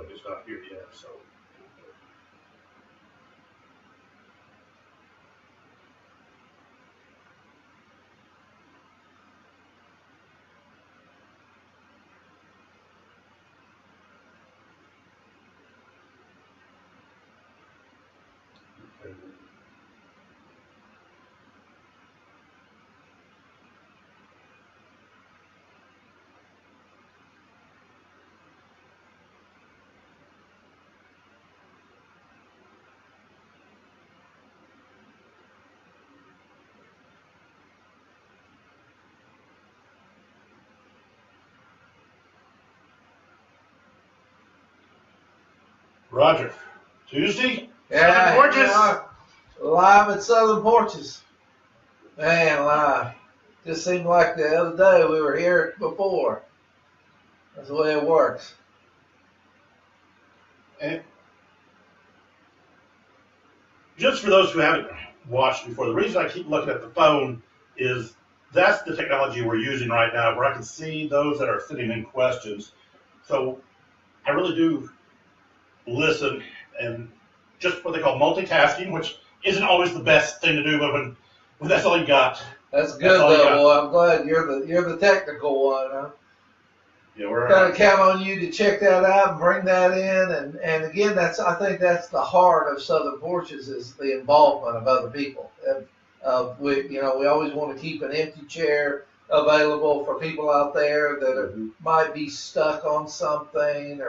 it's not here yet, so. Roger, Tuesday? Yeah, Southern here we Porches? are, live at Southern Porches. Man, live. Just seemed like the other day we were here before. That's the way it works. And just for those who haven't watched before, the reason I keep looking at the phone is that's the technology we're using right now, where I can see those that are sitting in questions. So I really do listen and just what they call multitasking, which isn't always the best thing to do, but when that's all you got. That's good though, boy. I'm glad you're the technical one, huh? Yeah, we're Gotta count on you to check that out and bring that in, and again, I think that's the heart of Southern Porches is the involvement of other people. We always want to keep an empty chair available for people out there that might be stuck on something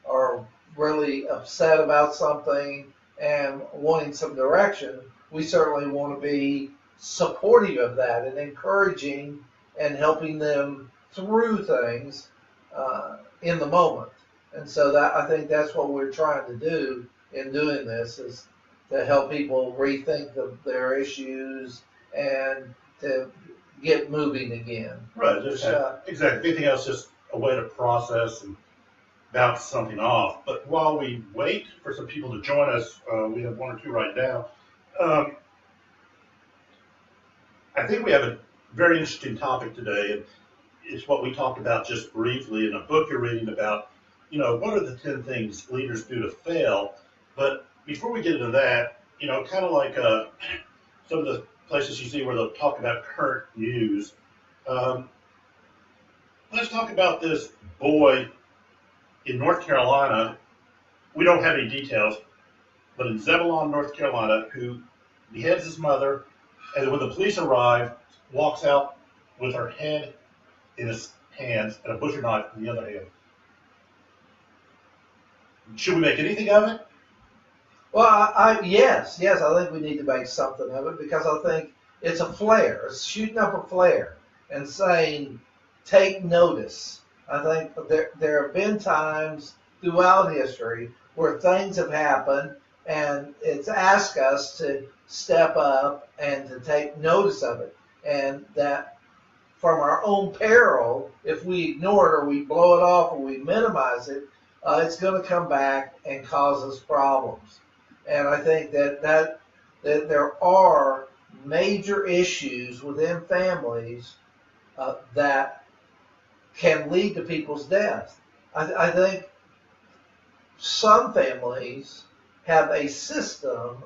or really upset about something and wanting some direction. We certainly want to be supportive of that and encouraging and helping them through things in the moment. And so that I think that's what we're trying to do in doing this is to help people rethink their issues and to get moving again. right. Exactly. Anything else, just a way to process and bounce something off. But while we wait for some people to join us, we have one or two right now. I think we have a very interesting topic today, and it's what we talked about just briefly in a book you're reading about, what are the 10 things leaders do to fail? But before we get into that, kind of like some of the places you see where they'll talk about current news, let's talk about this boy in North Carolina. We don't have any details, but in Zebulon, North Carolina, who beheads his mother, and when the police arrive, walks out with her head in his hands and a butcher knife in the other hand. Should we make anything of it? Well, yes, I think we need to make something of it because I think it's a flare. It's shooting up a flare and saying, take notice. I think there have been times throughout history where things have happened and it's asked us to step up and to take notice of it. And that from our own peril, if we ignore it or we blow it off or we minimize it, it's going to come back and cause us problems. And I think that there are major issues within families that can lead to people's death. I think some families have a system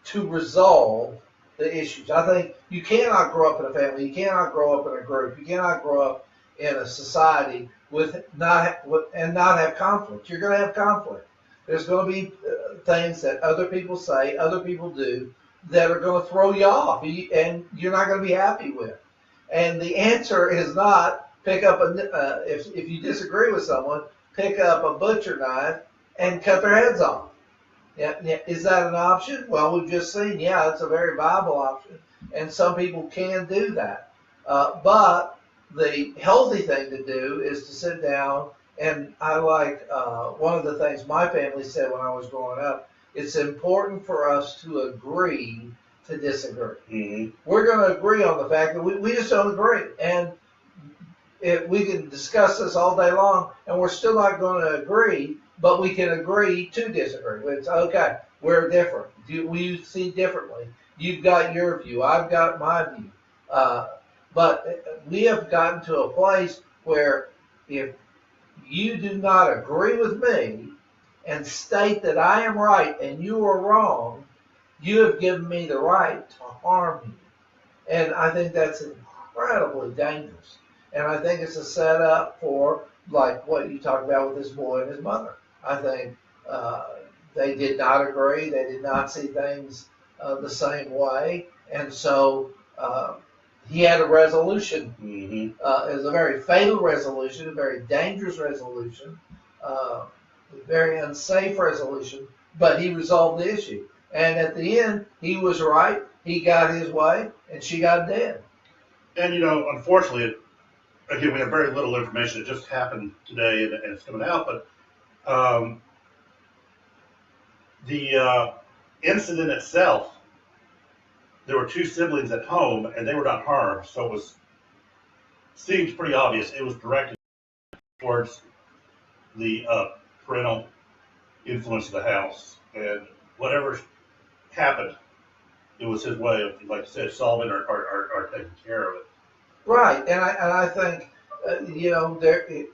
to resolve the issues. I think you cannot grow up in a family, you cannot grow up in a group, you cannot grow up in a society and not have conflict. You're going to have conflict. There's going to be things that other people say, other people do, that are going to throw you off, and you're not going to be happy with. And the answer is not pick up if you disagree with someone, pick up a butcher knife and cut their heads off. Yeah, is that an option? Well, we've just seen, it's a very viable option, and some people can do that. But the healthy thing to do is to sit down, and I like one of the things my family said when I was growing up, it's important for us to agree to disagree. Mm-hmm. We're going to agree on the fact that we just don't agree. And we can discuss this all day long, and we're still not going to agree, but we can agree to disagree. It's okay, we're different. We see differently. You've got your view, I've got my view. But we have gotten to a place where if you do not agree with me and state that I am right and you are wrong, you have given me the right to harm you. And I think that's incredibly dangerous. And I think it's a setup for, like what you talked about with this boy and his mother. I think they did not agree. They did not see things the same way. And so he had a resolution. It was a very fatal resolution, a very dangerous resolution, a very unsafe resolution, but he resolved the issue. And at the end, he was right. He got his way, and she got dead. And, unfortunately, again, we have very little information. It just happened today, and it's coming out. But the incident itself, there were two siblings at home, and they were not harmed. So it seems pretty obvious. It was directed towards the parental influence of the house. And whatever happened, it was his way of, like you said, solving or taking care of it. Right, and I think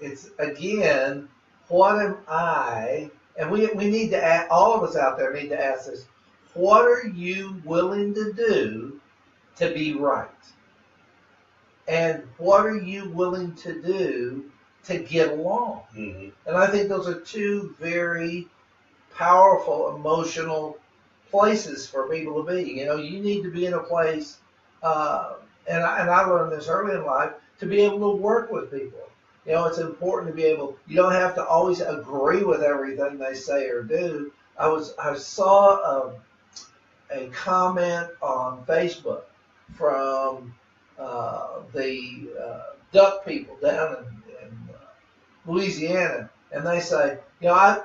it's again, what am I? And we need to ask, all of us out there need to ask this: what are you willing to do to be right? And what are you willing to do to get along? Mm-hmm. And I think those are two very powerful emotional places for people to be. You need to be in a place, and I learned this early in life, to be able to work with people. It's important to be able, you don't have to always agree with everything they say or do. I saw a comment on Facebook from the duck people down in Louisiana, and they say, I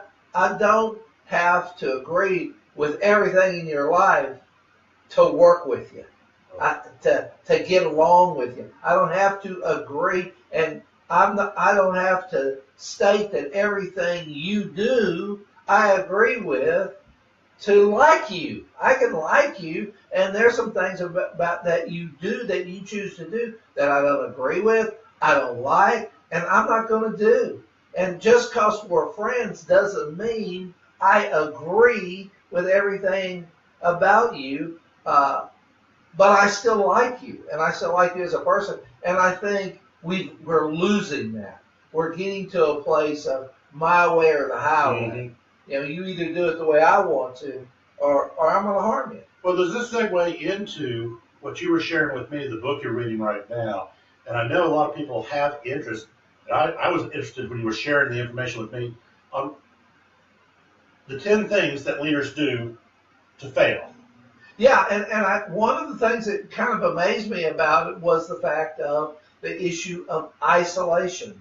don't have to agree with everything in your life to work with you, to get along with you. I don't have to agree, and I don't have to state that everything you do I agree with to like you. I can like you, and there's some things about that you do, that you choose to do, that I don't agree with, I don't like, and I'm not going to do. And just because we're friends doesn't mean I agree with everything about you, but I still like you, and I still like you as a person. And I think we're losing that. We're getting to a place of my way or the highway. Mm-hmm. You either do it the way I want to, or I'm going to harm you. Well, does this segue into what you were sharing with me, the book you're reading right now? And I know a lot of people have interest. I was interested when you were sharing the information with me on the 10 things that leaders do to fail. Yeah, and one of the things that kind of amazed me about it was the fact of the issue of isolation.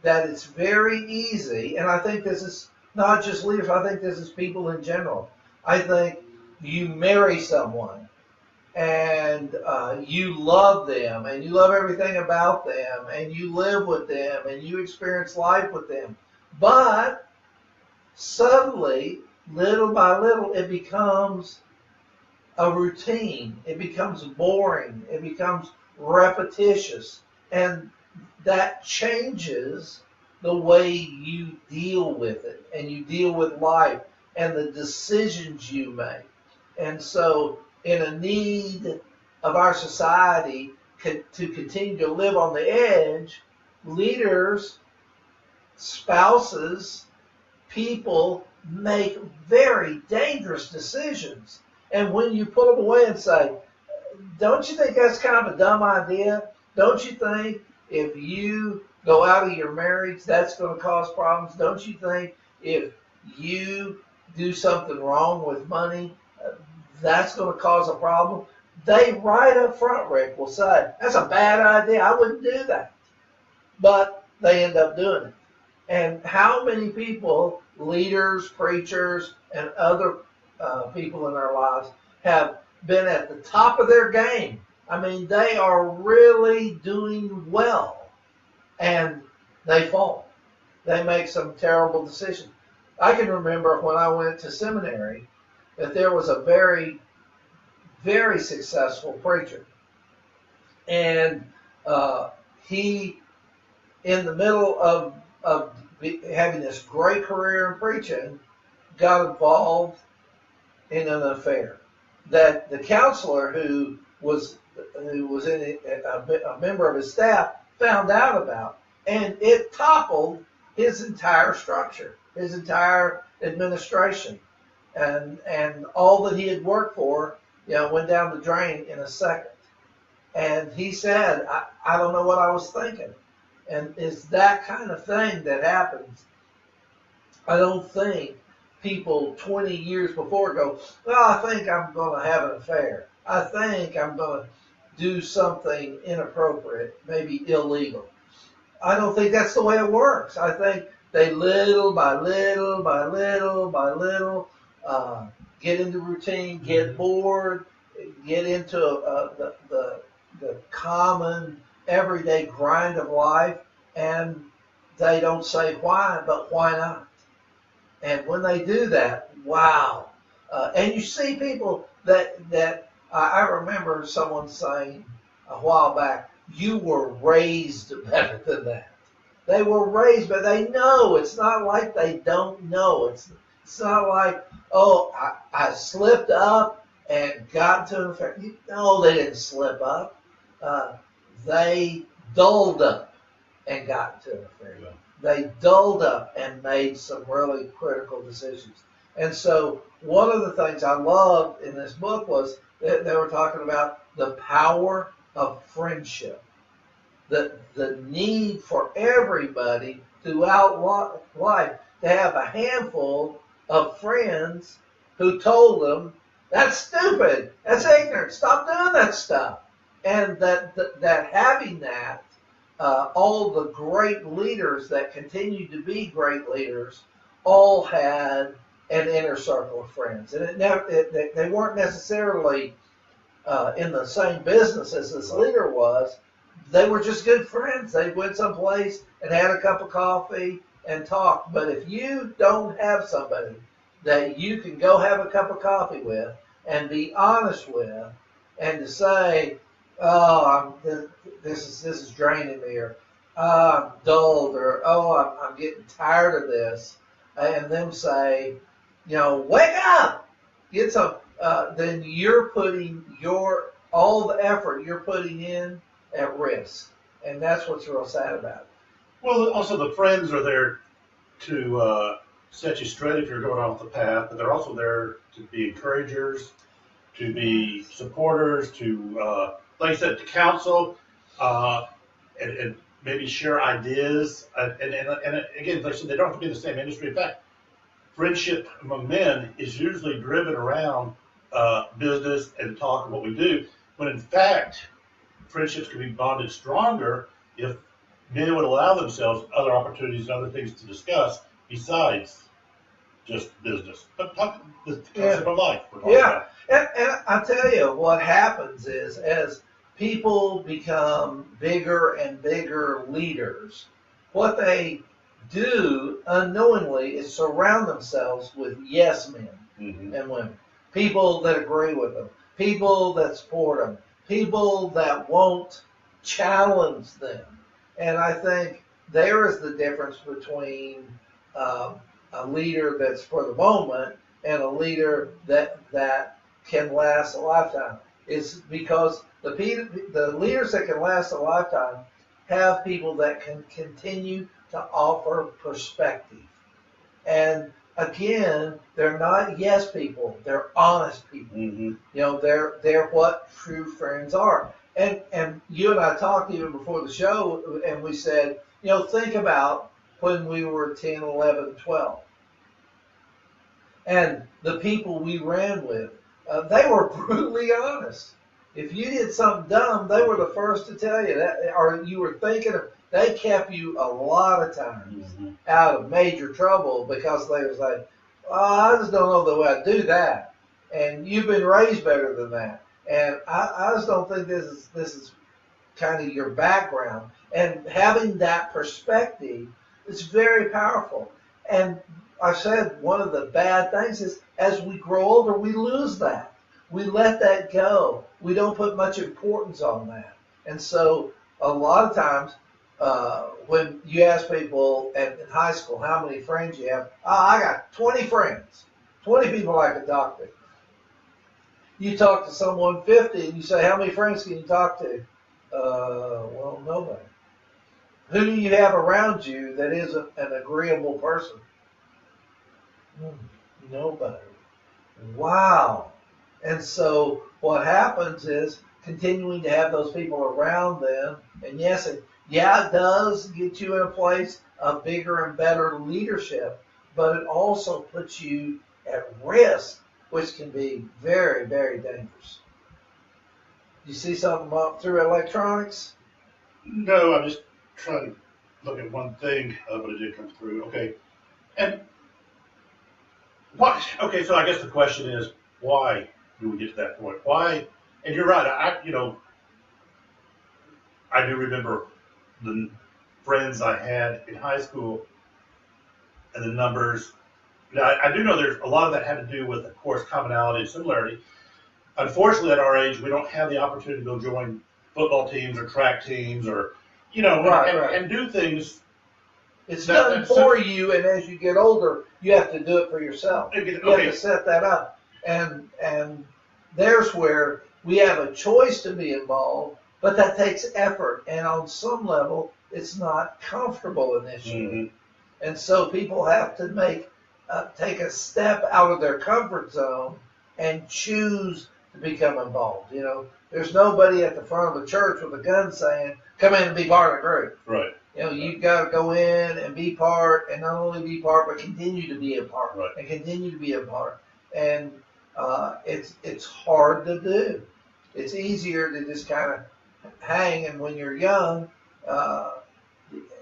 That it's very easy, and I think this is not just leaders, I think this is people in general. I think you marry someone, and you love them, and you love everything about them, and you live with them, and you experience life with them. But suddenly, little by little, it becomes a routine. It becomes boring. It becomes repetitious. And that changes the way you deal with it, and you deal with life and the decisions you make. And so in a need of our society to continue to live on the edge, leaders, spouses, people make very dangerous decisions. And when you pull them away and say, don't you think that's kind of a dumb idea? Don't you think if you go out of your marriage, that's going to cause problems? Don't you think if you do something wrong with money, that's going to cause a problem? They right up front, Rick, will say, that's a bad idea. I wouldn't do that. But they end up doing it. And how many people, leaders, preachers, and other people in our lives have been at the top of their game? I mean, they are really doing well, and they fall. They make some terrible decisions. I can remember when I went to seminary that there was a very, very successful preacher. And he, in the middle of having this great career in preaching, got involved in an affair that the counselor who was a member of his staff found out about, and it toppled his entire structure, his entire administration, and all that he had worked for, went down the drain in a second. And he said, I don't know what I was thinking. And it's that kind of thing that happens. I don't think people 20 years before go, well, I think I'm going to have an affair. I think I'm going to do something inappropriate, maybe illegal. I don't think that's the way it works. I think they little by little by little by little get into routine, get bored, get into the common everyday grind of life, and they don't say why, but why not? And when they do that, wow. And you see people that I remember someone saying a while back, you were raised better than that. They were raised, but they know. It's not like they don't know. It's not like, oh, I slipped up and got into an affair. No, they didn't slip up. They dulled up and got into an affair. Yeah. They dulled up and made some really critical decisions. And so one of the things I loved in this book was that they were talking about the power of friendship, the need for everybody throughout life to have a handful of friends who told them, that's stupid, that's ignorant, stop doing that stuff. And that having that, all the great leaders that continue to be great leaders all had an inner circle of friends. And they weren't necessarily in the same business as this leader was. They were just good friends. They went someplace and had a cup of coffee and talked. But if you don't have somebody that you can go have a cup of coffee with and be honest with, and to say, oh, this is draining me, or I'm dulled, or oh, I'm getting tired of this, and them say, wake up, get some. Then you're putting all the effort you're putting in at risk, and that's what's real sad about it. Well, also the friends are there to set you straight if you're going off the path, but they're also there to be encouragers, to be supporters, to like I said, to counsel, and maybe share ideas. And again, like I said, they don't have to be in the same industry. In fact, friendship among men is usually driven around business and talk and what we do, when in fact, friendships can be bonded stronger if men would allow themselves other opportunities and other things to discuss besides just business. But talk the concept of life. Yeah, and I tell you, what happens is as people become bigger and bigger leaders, what they do unknowingly is surround themselves with yes men and women, people that agree with them, people that support them, people that won't challenge them. And I think there is the difference between a leader that's for the moment and a leader that can last a lifetime. It's because the leaders that can last a lifetime have people that can continue to offer perspective. And again, they're not yes people, they're honest people. They're what true friends are. And you and I talked even before the show, and we said, think about when we were 10, 11, 12. And the people we ran with, they were brutally honest. If you did something dumb, they were the first to tell you that, or you were thinking of. They kept you a lot of times out of major trouble because they was like, oh, I just don't know the way I do that, and you've been raised better than that, and I just don't think this is kind of your background. And having that perspective is very powerful. And I said one of the bad things is as we grow older, we lose that. We let that go. We don't put much importance on that. And so a lot of times when you ask people in high school how many friends you have, I got 20 friends, 20 people I can talk to. You talk to someone 50 and you say, how many friends can you talk to? Well, nobody. Who do you have around you that isn't an agreeable person? Nobody. Wow. And so what happens is continuing to have those people around them, and yes, it does get you in a place of bigger and better leadership, but it also puts you at risk, which can be very, very dangerous. You see something up through electronics? No, I'm just trying to look at one thing, but it did come through. Okay. And what? Okay, so I guess the question is, why do we get to that point? Why? And you're right. I do remember the friends I had in high school and the numbers. Now, I do know there's a lot of that had to do with, of course, commonality and similarity. Unfortunately, at our age, we don't have the opportunity to go join football teams or track teams or, and do things. It's done for you, and as you get older, you have to do it for yourself. You have to set that up. And there's where we have a choice to be involved, but that takes effort. And on some level, it's not comfortable initially. Mm-hmm. And so people have to take a step out of their comfort zone and choose to become involved. There's nobody at the front of the church with a gun saying, come in and be part of the group. Right. You've got to go in and be part, and not only be part, but continue to be a part, right. And continue to be a part. And it's hard to do. It's easier to just kind of hang, and when you're young,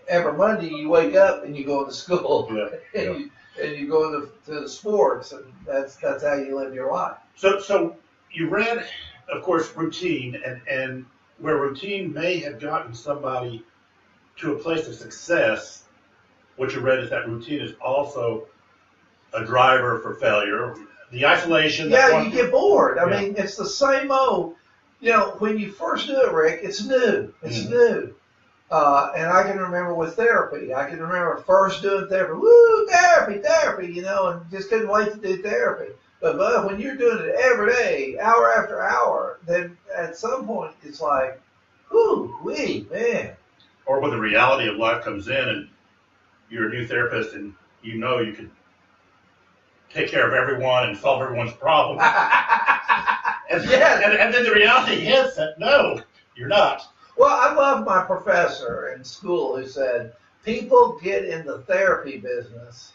every Monday you wake up and you go to school, and you go to the sports, and that's how you live your life. So you read, of course, routine, and where routine may have gotten somebody to a place of success, what you read is that routine is also a driver for failure. The isolation. Yeah, you get bored. I mean, it's the same old. When you first do it, Rick, it's new. It's new. And I can remember with therapy. I can remember first doing therapy. Woo, therapy, and just couldn't wait to do therapy. But when you're doing it every day, hour after hour, then at some point it's like, whoo-wee, man. Or when the reality of life comes in and you're a new therapist and you can take care of everyone and solve everyone's problems. and then the reality hits that, no, you're not. Well, I love my professor in school who said, people get in the therapy business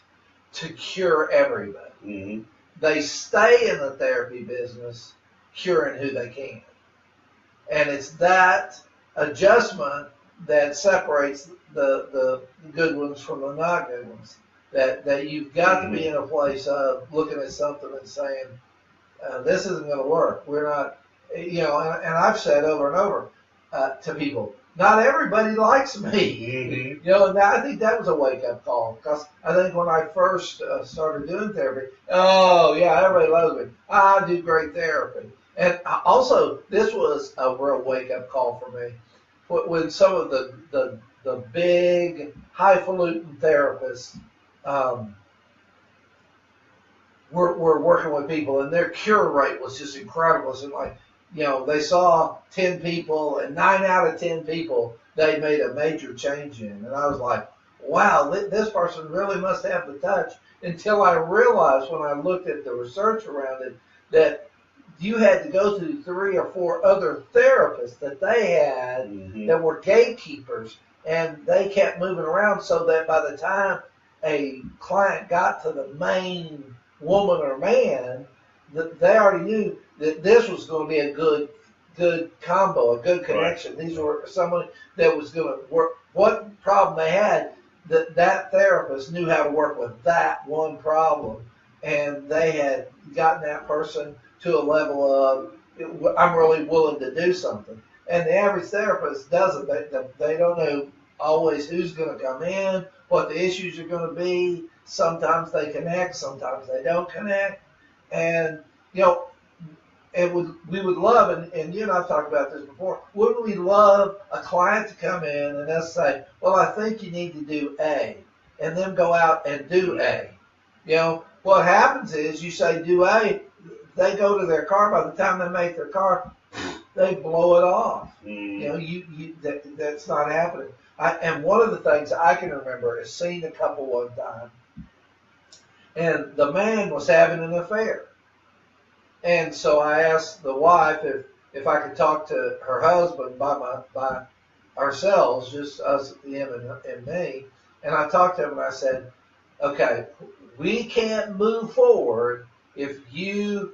to cure everybody. Mm-hmm. They stay in the therapy business curing who they can. And it's that adjustment that separates the good ones from the not good ones. That you've got to be in a place of looking at something and saying, this isn't going to work. We're not, and I've said over and over to people, not everybody likes me. Mm-hmm. And I think that was a wake-up call, because I think when I first started doing therapy, everybody loves me. I do great therapy. And also, this was a real wake-up call for me. When some of the big, highfalutin therapists were working with people, and their cure rate was just incredible. So they saw 10 people, and 9 out of 10 people they made a major change in. And I was like, wow, this person really must have the touch, until I realized when I looked at the research around it that you had to go through 3 or 4 other therapists that they had that were gatekeepers, and they kept moving around so that by the time a client got to the main woman or man, they already knew that this was going to be a good combo, a good connection. Right. These were someone that was going to work. What problem they had, that therapist knew how to work with that one problem, and they had gotten that person to a level of, I'm really willing to do something. And the average therapist doesn't. They don't know always who's going to come in, what the issues are going to be. Sometimes they connect, sometimes they don't connect. And, we would love, and you and I've talked about this before, wouldn't we love a client to come in and us say, well, I think you need to do A, and then go out and do A. What happens is you say do A, they go to their car, by the time they make their car, they blow it off. That's not happening. And one of the things I can remember is seeing a couple one time, and the man was having an affair. And so I asked the wife if I could talk to her husband by ourselves, just us, him and me. And I talked to him and I said, okay, we can't move forward if you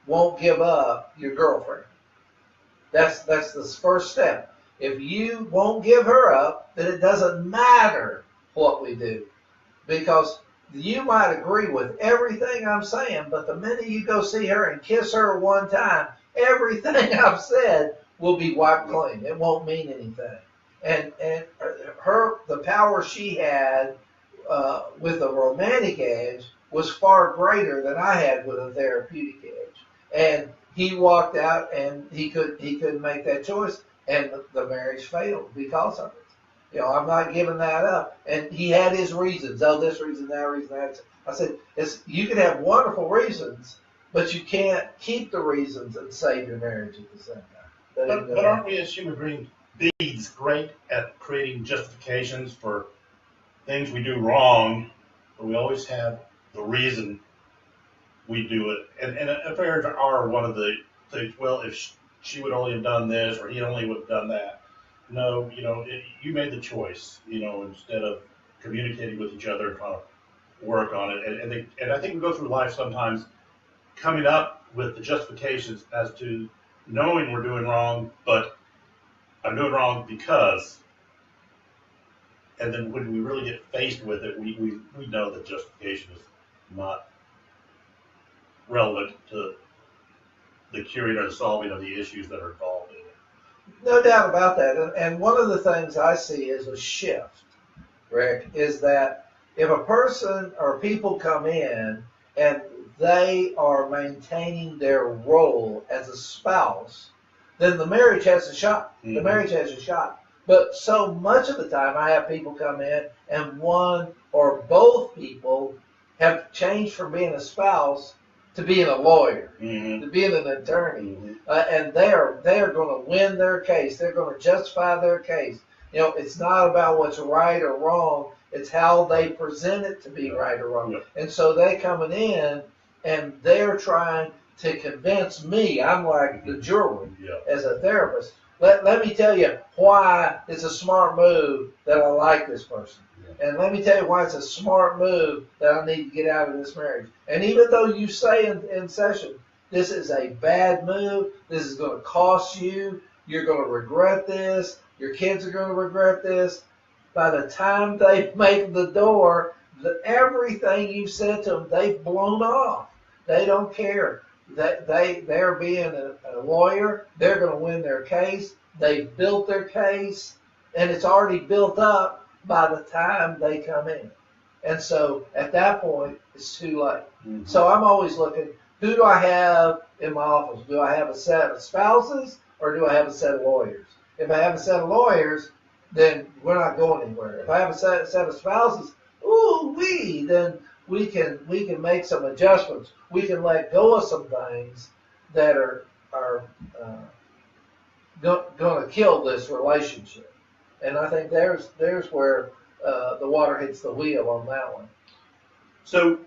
won't give up your girlfriend. That's the first step. If you won't give her up, then it doesn't matter what we do. Because you might agree with everything I'm saying, but the minute you go see her and kiss her one time, everything I've said will be wiped clean. It won't mean anything. And the power she had with a romantic edge was far greater than I had with a therapeutic edge. And he walked out and he couldn't make that choice, and the marriage failed because of it. I'm not giving that up. And he had his reasons. Oh, this reason, that reason, that. I said, you can have wonderful reasons, but you can't keep the reasons and save your marriage at the same time. But aren't we as human beings great at creating justifications for things we do wrong, but we always have the reason we do it. And affairs are one of the things, well, if she would only have done this, or he only would have done that. No, you made the choice, instead of communicating with each other and trying to work on it. And I think we go through life sometimes coming up with the justifications as to knowing we're doing wrong, but I'm doing wrong because, and then when we really get faced with it, we know that justification is not relevant to the curing or the solving of the issues that are involved in it. No doubt about that. And one of the things I see as a shift, Rick, is that if a person or people come in and they are maintaining their role as a spouse, then the marriage has a shot. Mm-hmm. The marriage has a shot. But so much of the time I have people come in and one or both people have changed from being a spouse to being a lawyer, mm-hmm. to being an attorney, mm-hmm. And they are going to win their case. They're going to justify their case. It's not about what's right or wrong. It's how they present it to be right or wrong. Yep. And so they coming in and they're trying to convince me. I'm like the jury as a therapist. Let me tell you why it's a smart move that I like this person. And let me tell you why it's a smart move that I need to get out of this marriage. And even though you say in session, this is a bad move, this is going to cost you, you're going to regret this, your kids are going to regret this, by the time they make the door, everything you've said to them, they've blown off. They don't care. They're being a lawyer. They're going to win their case. They've built their case, and it's already built up by the time they come in. And so at that point, it's too late. Mm-hmm. So I'm always looking, who do I have in my office? Do I have a set of spouses or do I have a set of lawyers? If I have a set of lawyers, then we're not going anywhere. If I have a set of spouses, then we can make some adjustments. We can let go of some things that are going to kill this relationship. And I think there's where the water hits the wheel on that one. So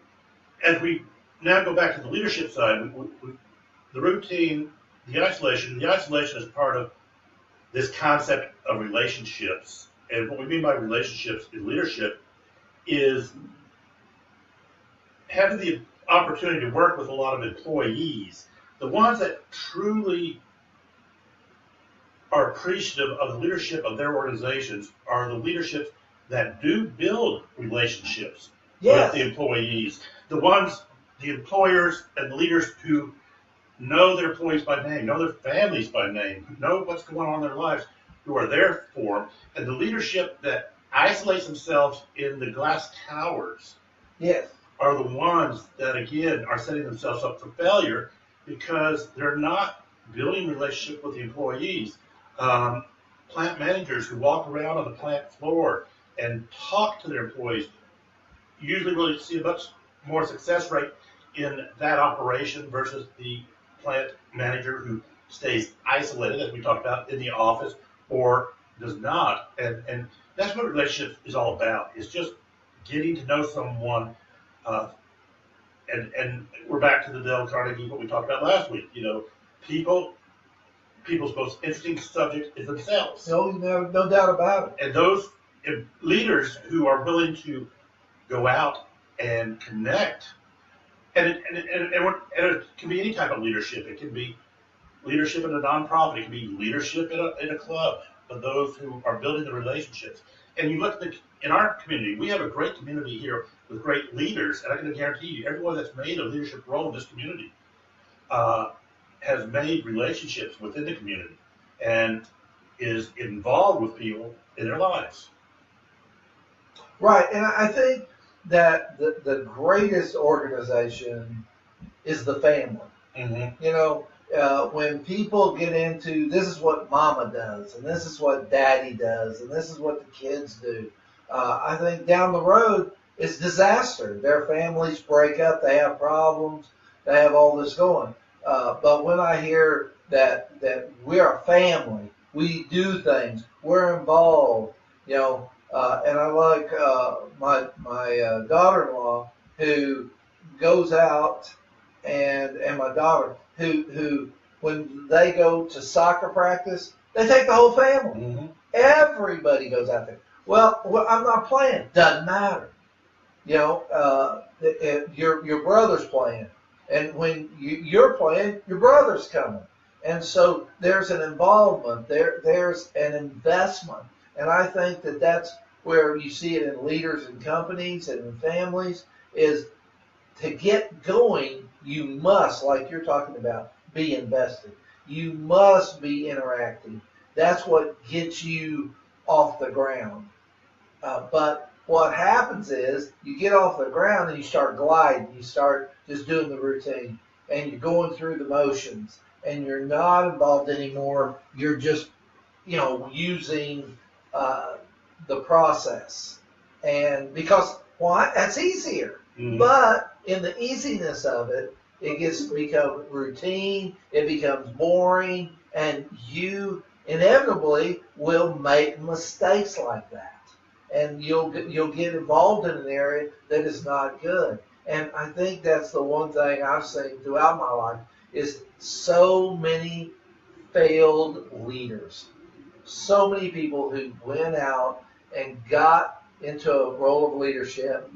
as we now go back to the leadership side, the routine, the isolation is part of this concept of relationships. And what we mean by relationships in leadership is having the opportunity to work with a lot of employees. The ones that truly are appreciative of the leadership of their organizations are the leaderships that do build relationships with the employees. The employers and leaders who know their employees by name, know their families by name, who know what's going on in their lives, who are there for them. And the leadership that isolates themselves in the glass towers are the ones that, again, are setting themselves up for failure because they're not building relationship with the employees. Plant managers who walk around on the plant floor and talk to their employees usually really see a much more success rate in that operation versus the plant manager who stays isolated, as we talked about, in the office or does not. And that's what relationship is all about. It's just getting to know someone. And we're back to the Dale Carnegie, what we talked about last week. People's most interesting subject is themselves. No doubt about it. And those leaders who are willing to go out and connect, and it can be any type of leadership. It can be leadership in a nonprofit. It can be leadership in a club. But those who are building the relationships. And you look in our community, we have a great community here with great leaders, and I can guarantee you, everyone that's made a leadership role in this community has made relationships within the community and is involved with people in their lives. Right, and I think that the greatest organization is the family. Mm-hmm. When people get into this is what mama does, and this is what daddy does, and this is what the kids do, I think down the road it's disaster. Their families break up, they have problems, they have all this going. But when I hear that we're a family, we do things, we're involved, and I like my daughter-in-law who goes out, and my daughter who when they go to soccer practice, they take the whole family. Mm-hmm. Everybody goes out there. Well, I'm not playing. Doesn't matter. Your brother's playing, and when you're playing, your brother's coming, and so there's an involvement. There's an investment, and I think that's where you see it in leaders and companies and in families is to get going. You must, like you're talking about, be invested. You must be interacting. That's what gets you off the ground. But what happens is you get off the ground and you start gliding. You start just doing the routine, and you're going through the motions, and you're not involved anymore. You're just, using the process, and because that's easier. Mm-hmm. But in the easiness of it, it gets to become routine, it becomes boring, and you inevitably will make mistakes like that. And you'll get involved in an area that is not good. And I think that's the one thing I've seen throughout my life is so many failed leaders. So many people who went out and got into a role of leadership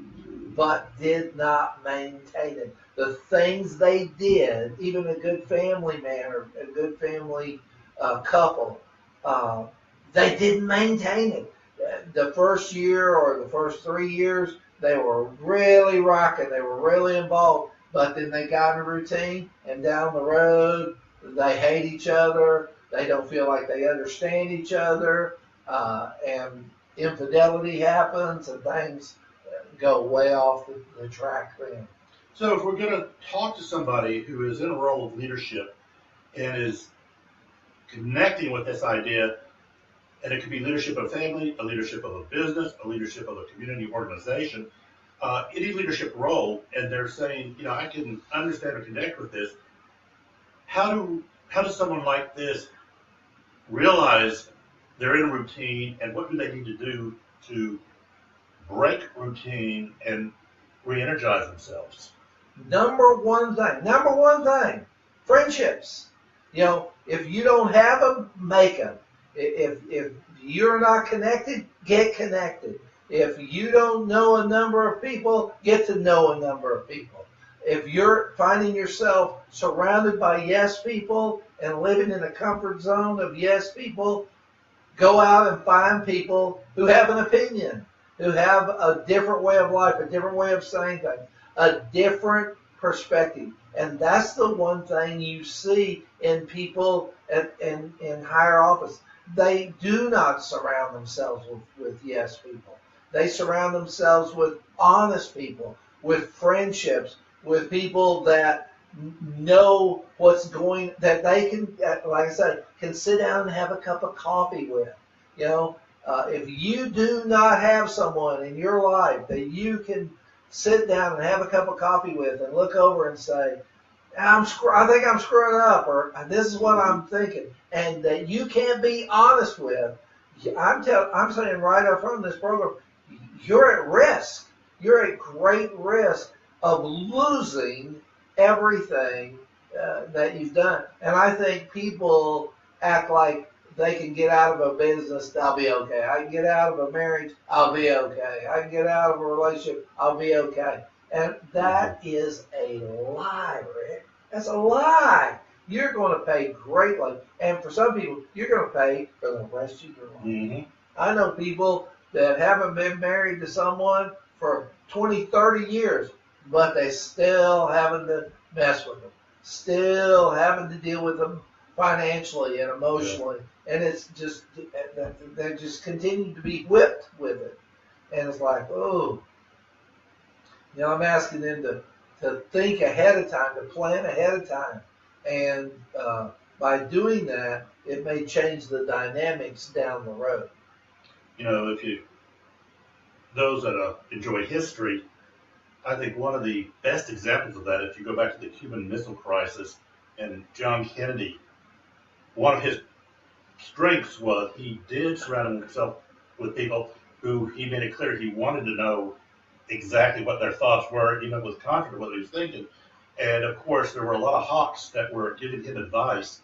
but did not maintain it. The things they did, even a good family man or a good family couple, they didn't maintain it. The first year or the first 3 years, they were really rocking. They were really involved. But then they got in a routine, and down the road, they hate each other. They don't feel like they understand each other, and infidelity happens, and things go way off the track then. So if we're going to talk to somebody who is in a role of leadership and is connecting with this idea, and it could be leadership of a family, a leadership of a business, a leadership of a community organization, any leadership role, and they're saying, I can understand or connect with this, how does someone like this realize they're in a routine, and what do they need to do to break routine and re-energize themselves? Number one thing, friendships. If you don't have them, make them. If you're not connected, get connected. If you don't know a number of people, get to know a number of people. If you're finding yourself surrounded by yes people and living in a comfort zone of yes people, go out and find people who have an opinion, who have a different way of life, a different way of saying things, a different perspective. And that's the one thing you see in people in higher office. They do not surround themselves with yes people. They surround themselves with honest people, with friendships, with people that know what's going, that they can, like I said, can sit down and have a cup of coffee with. If you do not have someone in your life that you can sit down and have a cup of coffee with and look over and say, I think I'm screwing up, or this is what I'm thinking, and that you can't be honest with, I'm saying right up front in this program, you're at risk. You're at great risk of losing everything that you've done. And I think people act like they can get out of a business, I'll be okay. I can get out of a marriage, I'll be okay. I can get out of a relationship, I'll be okay. And that is a lie, Rick. That's a lie. You're going to pay greatly. And for some people, you're going to pay for the rest of your life. Mm-hmm. I know people that haven't been married to someone for 20, 30 years, but they still having to mess with them, still having to deal with them financially and emotionally. Yeah. And it's just, they just continue to be whipped with it. And it's like, oh, I'm asking them to think ahead of time, to plan ahead of time. And by doing that, it may change the dynamics down the road. Those that enjoy history, I think one of the best examples of that, if you go back to the Cuban Missile Crisis and John Kennedy, one of his strengths was he did surround himself with people who he made it clear he wanted to know exactly what their thoughts were, even if it was contrary to what he was thinking. And of course, there were a lot of hawks that were giving him advice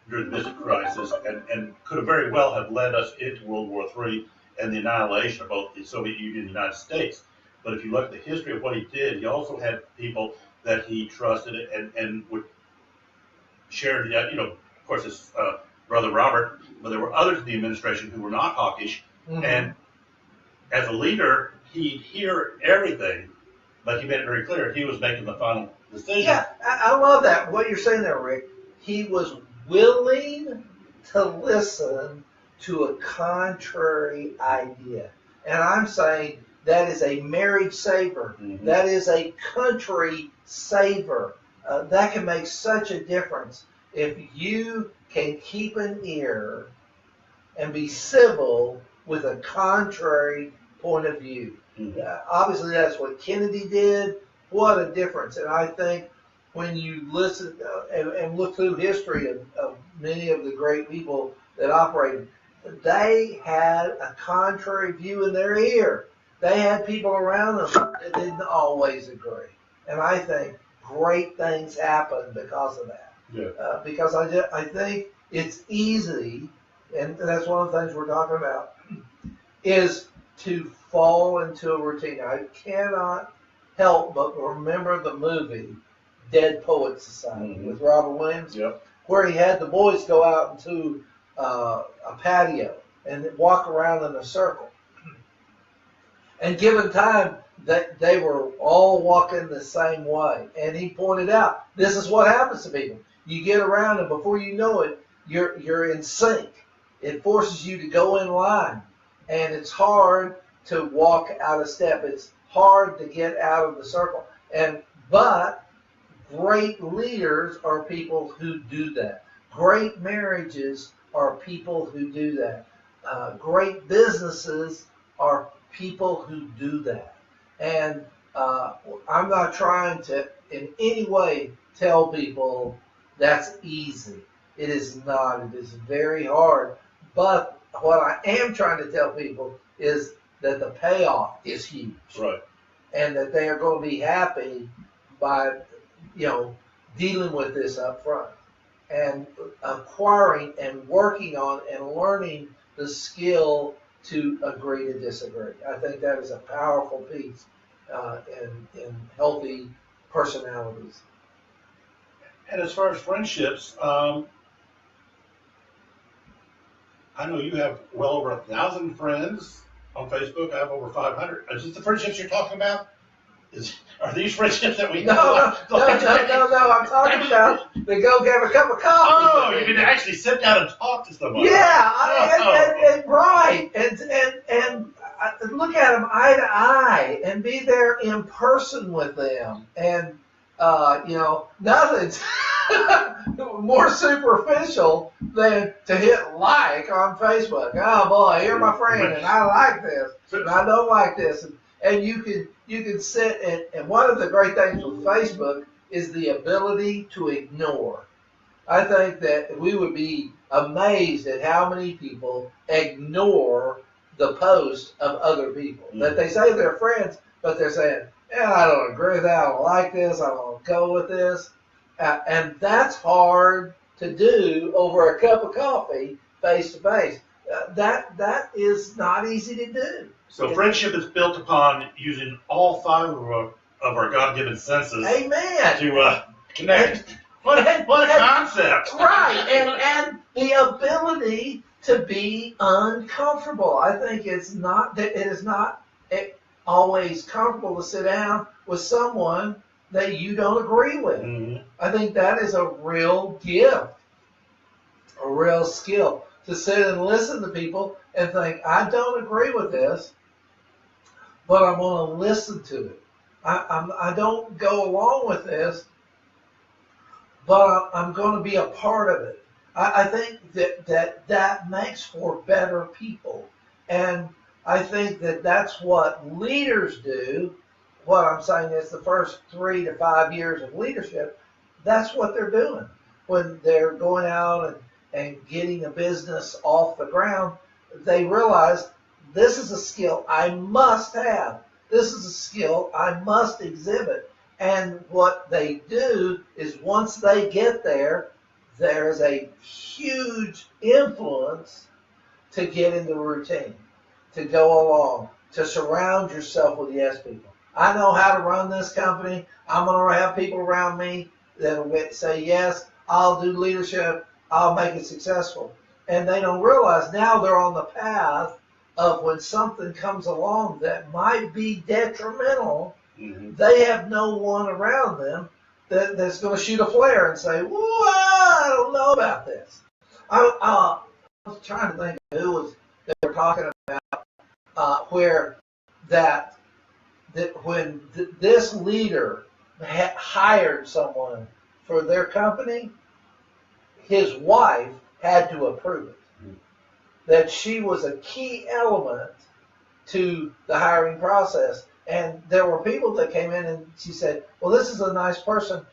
during the Missile Crisis, and could have very well have led us into World War III and the annihilation of both the Soviet Union and the United States. But if you look at the history of what he did, he also had people that he trusted and would share the, of course, his brother Robert, but there were others in the administration who were not hawkish. Mm-hmm. And as a leader, he'd hear everything, but he made it very clear he was making the final decision. Yeah, I love that, what you're saying there, Rick. He was willing to listen to a contrary idea. And I'm saying that is a marriage saver. Mm-hmm. That is a country saver. That can make such a difference. If you can keep an ear and be civil with a contrary point of view. Mm-hmm. Obviously, that's what Kennedy did. What a difference. And I think when you listen and look through history of many of the great people that operated, they had a contrary view in their ear. They had people around them that didn't always agree. And I think great things happen because of that. Yeah. Because I think it's easy, and that's one of the things we're talking about, is to fall into a routine. I cannot help but remember the movie Dead Poets Society with Robert Williams, where he had the boys go out into a patio and walk around in a circle. And given time, that they were all walking the same way. And he pointed out, this is what happens to people. You get around, and before you know it, you're in sync. It forces you to go in line. And it's hard to walk out of step. It's hard to get out of the circle. But great leaders are people who do that. Great marriages are people who do that. Great businesses are people who do that. And I'm not trying to in any way tell people that's easy. It is not. It is very hard. But what I am trying to tell people is that the payoff is huge. Right. And that they are going to be happy by, dealing with this up front and acquiring and working on and learning the skill to agree to disagree. I think that is a powerful piece in healthy personalities. And as far as friendships, I know you have well over 1,000 friends on Facebook. I have over 500. Is this the friendships you're talking about? Are these friendships that we... No. I'm talking about to go get a cup of coffee. Oh, you can actually sit down and talk to someone. Yeah, and right. And look at them eye to eye and be there in person with them. And Nothing's more superficial than to hit like on Facebook. Oh boy, you're my friend, and I like this, and I don't like this, and you can sit and one of the great things with Facebook is the ability to ignore. I think that we would be amazed at how many people ignore the post of other people. That they say they're friends, but they're saying, yeah, I don't agree with that, I don't like this, I don't go with this. And that's hard to do over a cup of coffee, face to face. That is not easy to do. So friendship is built upon using all five of our God-given senses. Amen. To connect. What a concept. Right, and the ability to be uncomfortable. I think it is not always comfortable to sit down with someone that you don't agree with. Mm-hmm. I think that is a real gift, a real skill, to sit and listen to people and think, I don't agree with this, but I'm going to listen to it. I don't go along with this, but I'm going to be a part of it. I think that makes for better people. And I think that's what leaders do. What I'm saying is the first 3 to 5 years of leadership, that's what they're doing. When they're going out and getting a business off the ground, they realize this is a skill I must have. This is a skill I must exhibit. And what they do is once they get there, there's a huge influence to get into routine, to go along, to surround yourself with yes people. I know how to run this company. I'm going to have people around me that will say, yes, I'll do leadership. I'll make it successful. And they don't realize now they're on the path of when something comes along that might be detrimental, they have no one around them that's going to shoot a flare and say, whoa, I don't know about this. I was trying to think of who they were talking about where that when this leader hired someone for their company, his wife had to approve it. That she was a key element to the hiring process. And there were people that came in and she said, well, this is a nice person,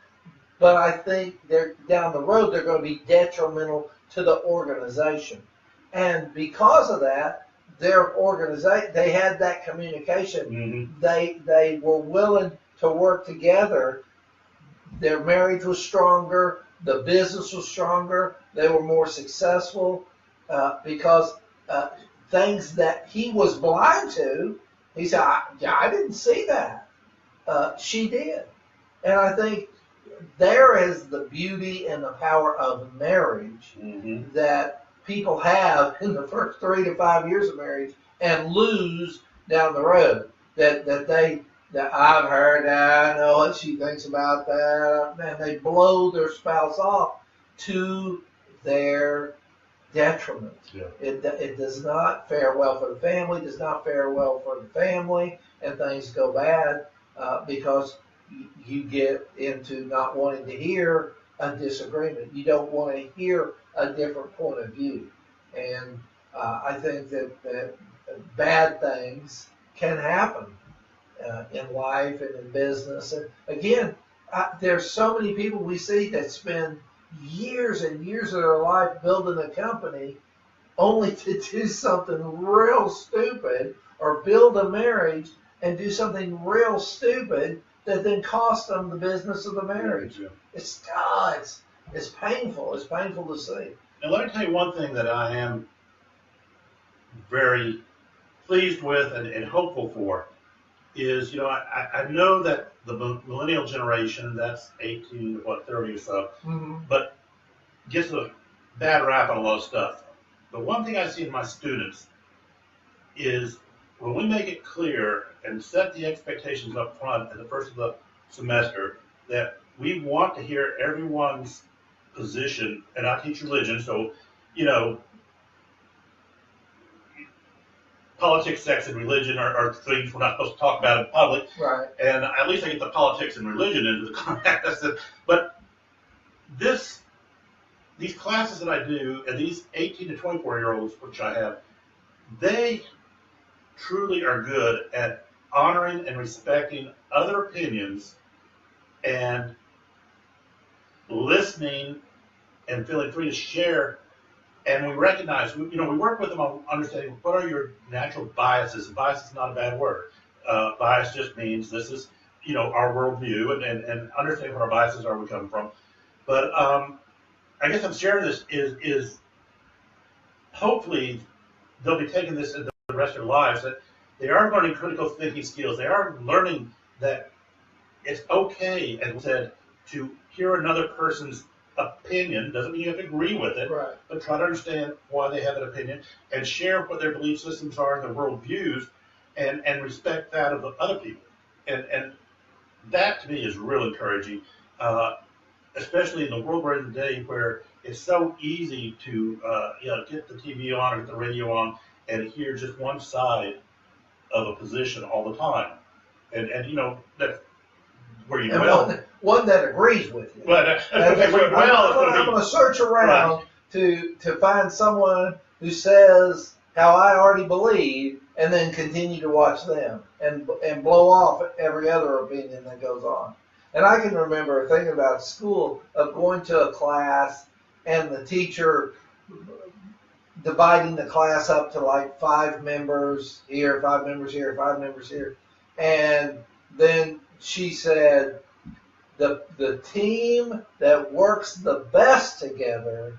but I think they're down the road, they're going to be detrimental to the organization. And because of that, their organization, they had that communication. They were willing to work together. Their marriage was stronger. The business was stronger. They were more successful because things that he was blind to, he said, I didn't see that. She did. And I think there is the beauty and the power of marriage that people have in the first 3 to 5 years of marriage and lose down the road. That I've heard that, I know what she thinks about that, and they blow their spouse off to their detriment. Yeah. It does not fare well for the family, does not fare well for the family, and things go bad because you get into not wanting to hear a disagreement. You don't want to hear a different point of view. And I think that bad things can happen in life and in business. And again, there's so many people we see that spend years and years of their life building a company only to do something real stupid, or build a marriage and do something real stupid that then cost them the business of the marriage. Yeah. It's painful. It's painful to see. And let me tell you one thing that I am very pleased with and hopeful for is, I know that the millennial generation, that's 18 to 30 or so, but gets a bad rap on a lot of stuff. The one thing I see in my students is when we make it clear and set the expectations up front at the first of the semester that we want to hear everyone's position, and I teach religion, so, politics, sex, and religion are things we're not supposed to talk about in public. Right. And at least I get the politics and religion into the class. But these classes that I do, and these 18 to 24-year-olds, which I have, they truly are good at honoring and respecting other opinions and listening and feeling free to share. And we recognize, we work with them on understanding what are your natural biases. And bias is not a bad word. Bias just means this is, our worldview, and understanding what our biases are, we come from. But I guess I'm sharing this is hopefully they'll be taking this into the rest of their lives, that they are learning critical thinking skills. They are learning that it's okay, as I said, to hear another person's opinion. Doesn't mean you have to agree with it, Right. but try to understand why they have that opinion and share what their belief systems are and their worldviews, and respect that of the other people. And that to me is real encouraging, especially in the world we're in today, where it's so easy to get the TV on or get the radio on and hear just one side of a position all the time. And that's where you dwell. One that agrees with you. But where you dwell, I'm going to search around to find someone who says how I already believe, and then continue to watch them and blow off every other opinion that goes on. And I can remember thinking about school, of going to a class and the teacher dividing the class up to like 5 members here, 5 members here, 5 members here. And then she said, the team that works the best together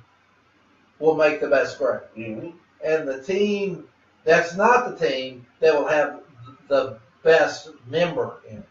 will make the best grade. Mm-hmm. And the team that's not the team that will have the best member in it.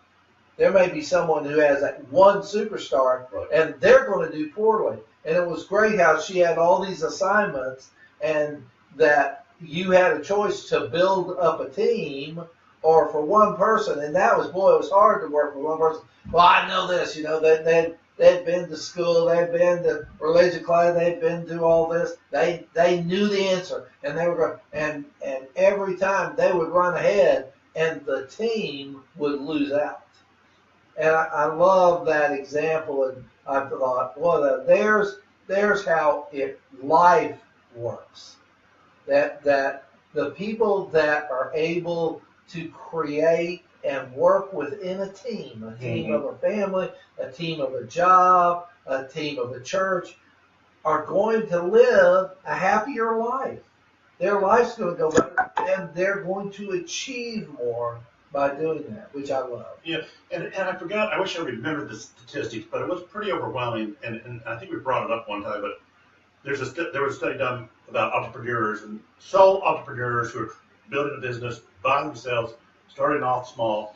There may be someone who has that one superstar, right, and they're going to do poorly. And it was great how she had all these assignments, and that you had a choice to build up a team or for one person. And that was, boy, it was hard to work for one person. Well, I know this, they'd been to school, they'd been to religion class, they'd been to all this. They knew the answer, and they were going, and every time they would run ahead, and the team would lose out. And I love that example, and I thought, well, there's how life works. That the people that are able to create and work within a team mm-hmm. of a family, a team of a job, a team of a church, are going to live a happier life. Their life's going to go better, and they're going to achieve more by doing that, which I love. Yeah, and I forgot, I wish I remembered the statistics, but it was pretty overwhelming, and I think we brought it up one time, but there was a study done about entrepreneurs, and sole entrepreneurs who are building a business by themselves, starting off small,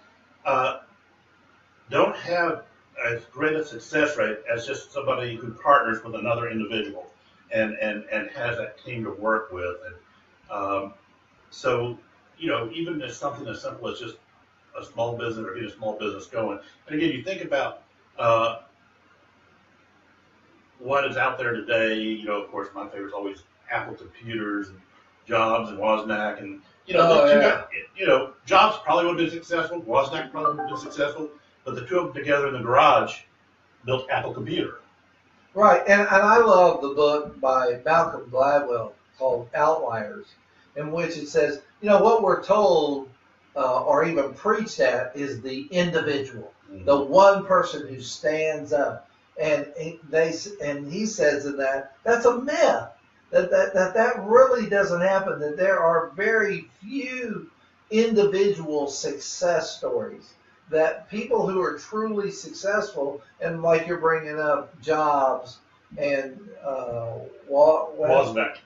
don't have as great a success rate as just somebody who partners with another individual and has that team to work with. And so, even as something as simple as just a small business or getting a small business going. And again, you think about what is out there today. Of course, my favorite is always Apple computers and Jobs and Wozniak, and Jobs probably would have been successful. Wozniak probably would have been successful, but the two of them together in the garage built Apple Computer. Right, and I love the book by Malcolm Gladwell called Outliers, in which it says, what we're told or even preached at is the individual, mm-hmm. the one person who stands up, and he says in that's a myth. That really doesn't happen. That there are very few individual success stories. That people who are truly successful, and like you're bringing up Jobs and Wozniak,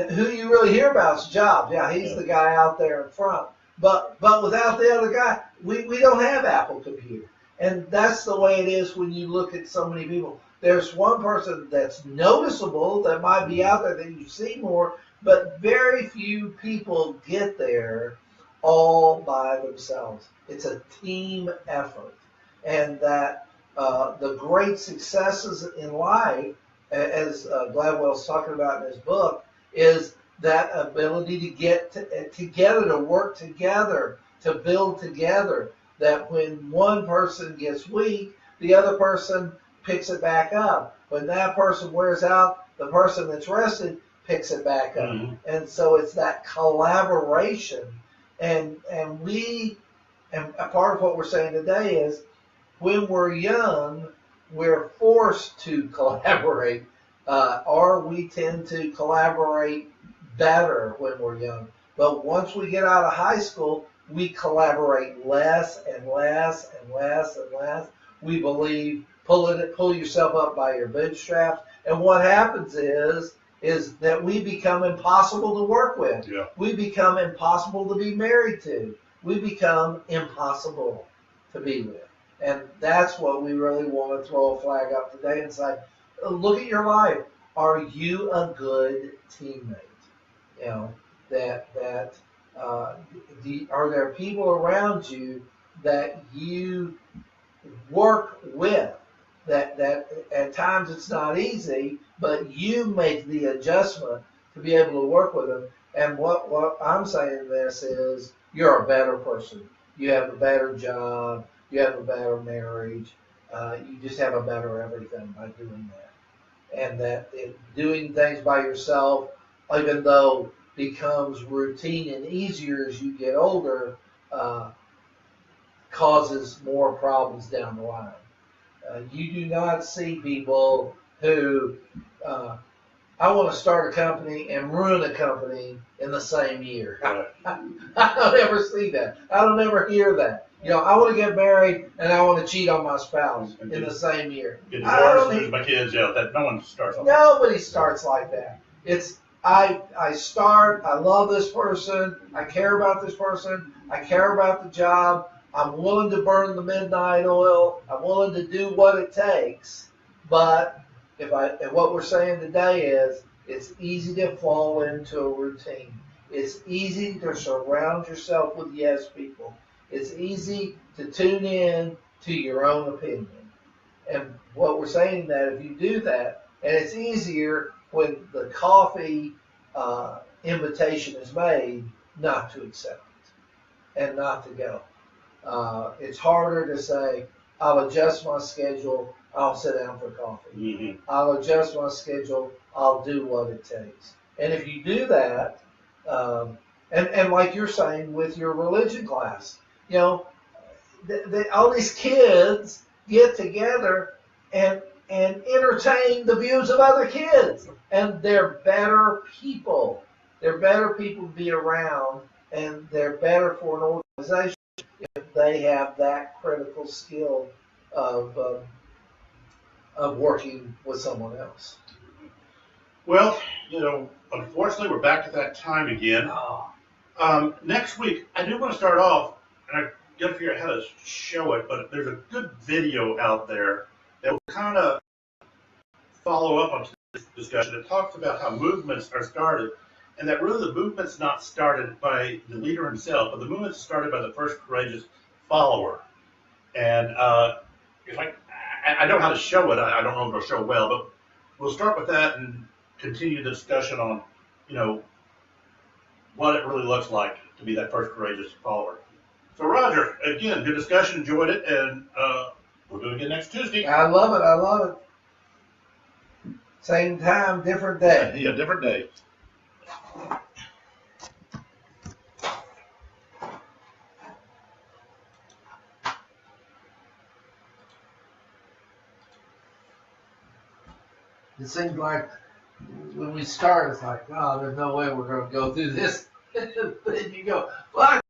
who you really hear about is Jobs. Yeah, he's the guy out there in front. But without the other guy, we don't have Apple Computer. And that's the way it is when you look at so many people. There's one person that's noticeable that might be out there that you see more, but very few people get there all by themselves. It's a team effort. And that the great successes in life, as Gladwell's talking about in his book, is that ability to get together, to work together, to build together, that when one person gets weak, the other person picks it back up. When that person wears out, the person that's rested picks it back up. Mm-hmm. And so it's that collaboration. And a part of what we're saying today is when we're young, we're forced to collaborate, or we tend to collaborate better when we're young. But once we get out of high school, we collaborate less and less and less and less. We believe pull yourself up by your bootstraps. And what happens is that we become impossible to work with. Yeah. We become impossible to be married to. We become impossible to be with. And that's what we really want to throw a flag up today and say, look at your life. Are you a good teammate? You know, are there people around you that you work with? That at times it's not easy, but you make the adjustment to be able to work with them. And what I'm saying in this is you're a better person. You have a better job. You have a better marriage. You just have a better everything by doing that. And that doing things by yourself, even though becomes routine and easier as you get older, causes more problems down the line. You do not see people who, I want to start a company and ruin a company in the same year. I don't ever see that. I don't ever hear that. You know, I want to get married and I want to cheat on my spouse in the same year. Get divorced and lose my kids. Yeah, that no one starts. Nobody starts like that. It's I love this person. I care about this person. I care about the job. I'm willing to burn the midnight oil. I'm willing to do what it takes. But and what we're saying today is it's easy to fall into a routine. It's easy to surround yourself with yes people. It's easy to tune in to your own opinion. And what we're saying that if you do that, and it's easier when the coffee invitation is made, not to accept it and not to go. It's harder to say, I'll adjust my schedule, I'll sit down for coffee. Mm-hmm. I'll adjust my schedule, I'll do what it takes. And if you do that, and like you're saying with your religion class, you know, all these kids get together and entertain the views of other kids. And they're better people. They're better people to be around, and they're better for an organization if they have that critical skill of working with someone else. Well, you know, unfortunately, we're back at that time again. Next week, I do want to start off, and I got to figure out how to show it, but there's a good video out there that will kind of follow up on this discussion. It talks about how movements are started, and that really the movement's not started by the leader himself, but the movement's started by the first courageous follower. And it's like, I know how to show it. I don't know if it'll show well, but we'll start with that and continue the discussion on, you know, what it really looks like to be that first courageous follower. So, Roger, again, good discussion, enjoyed it, and we'll do it again next Tuesday. I love it. Same time, different day. Yeah, different day. It seems like when we start, it's like, oh, there's no way we're going to go through this. Then you go, fuck.